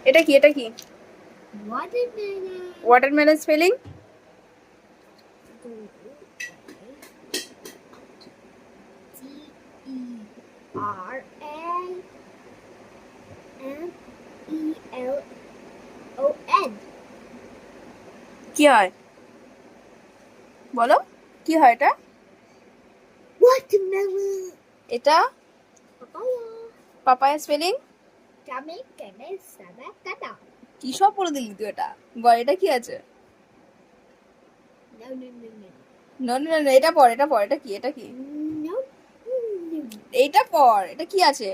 এটা কি? এটা কি? Watermelon. Watermelon spelling? T-E-R-A-M-E-L-O-N. কি হয় বলো? কি হয় এটা? Watermelon. এটা Papaya. Papaya spelling? Kame kame sada kada. কি সব বলে দিলি তুই? এটা বল, এটা কি আছে? No no no no. না না না, এটা পড়, এটা পড়। এটা কি? এটা কি? No. No. এইটা পড়, এটা কি আছে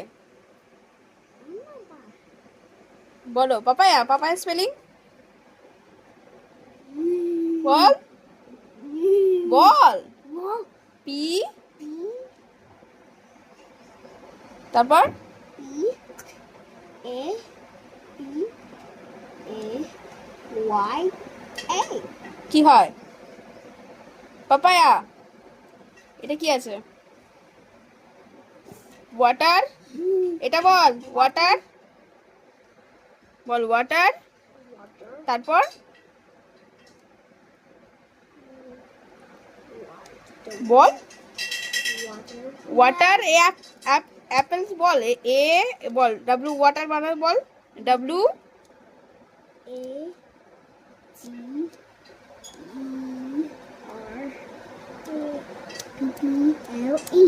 বলো? পাপায়া, পাপায়া স্পেলিং বল, বল। পি, তারপর P-A-P-A-Y-A. কি হয়? পাপায়া, এটা কি আছে? ওয়াটার, এটা বল। ওয়াটার বল, ওয়াটার। তারপর বল। ওয়াটার অ্যাপেলস বল। এ বল। ডাব্লিউ ওয়াটার বানাবে বল। W A-G-E-R-A-P-P-L-E.